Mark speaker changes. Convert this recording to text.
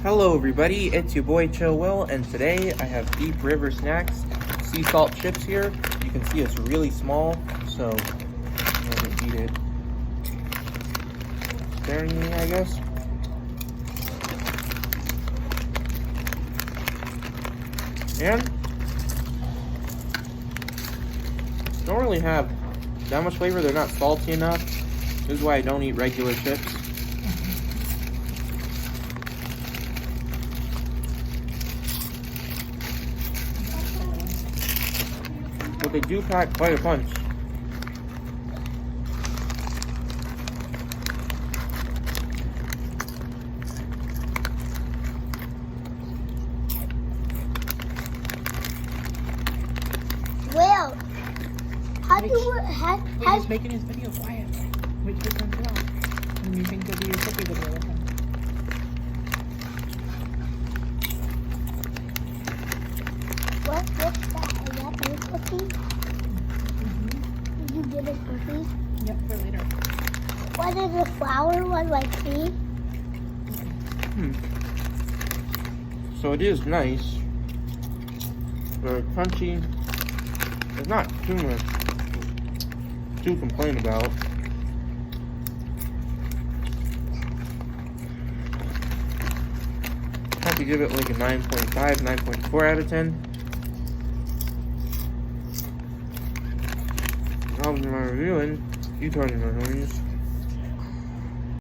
Speaker 1: Hello everybody, it's your boy Chill Will, and today I have Deep River Snacks sea salt chips here. You can see it's really small, so I'm gonna eat it sparingly, I guess. And don't really have that much flavor. They're not salty enough. This is why I don't eat regular chips. But they do pack quite a punch.
Speaker 2: Well, how do
Speaker 3: Wait, he's making his video quiet. Wait till it comes out. And you think he'll do your cookie video with him.
Speaker 2: what's that? Is that your cookie? Did you get a cookie?
Speaker 3: Yep, for later.
Speaker 2: What is the flower one like me?
Speaker 1: So it is nice. Very crunchy. There's not too much to complain about. I have to give it like a 9.5, 9.4 out of 10. That was my reviewing. You told me my reviews.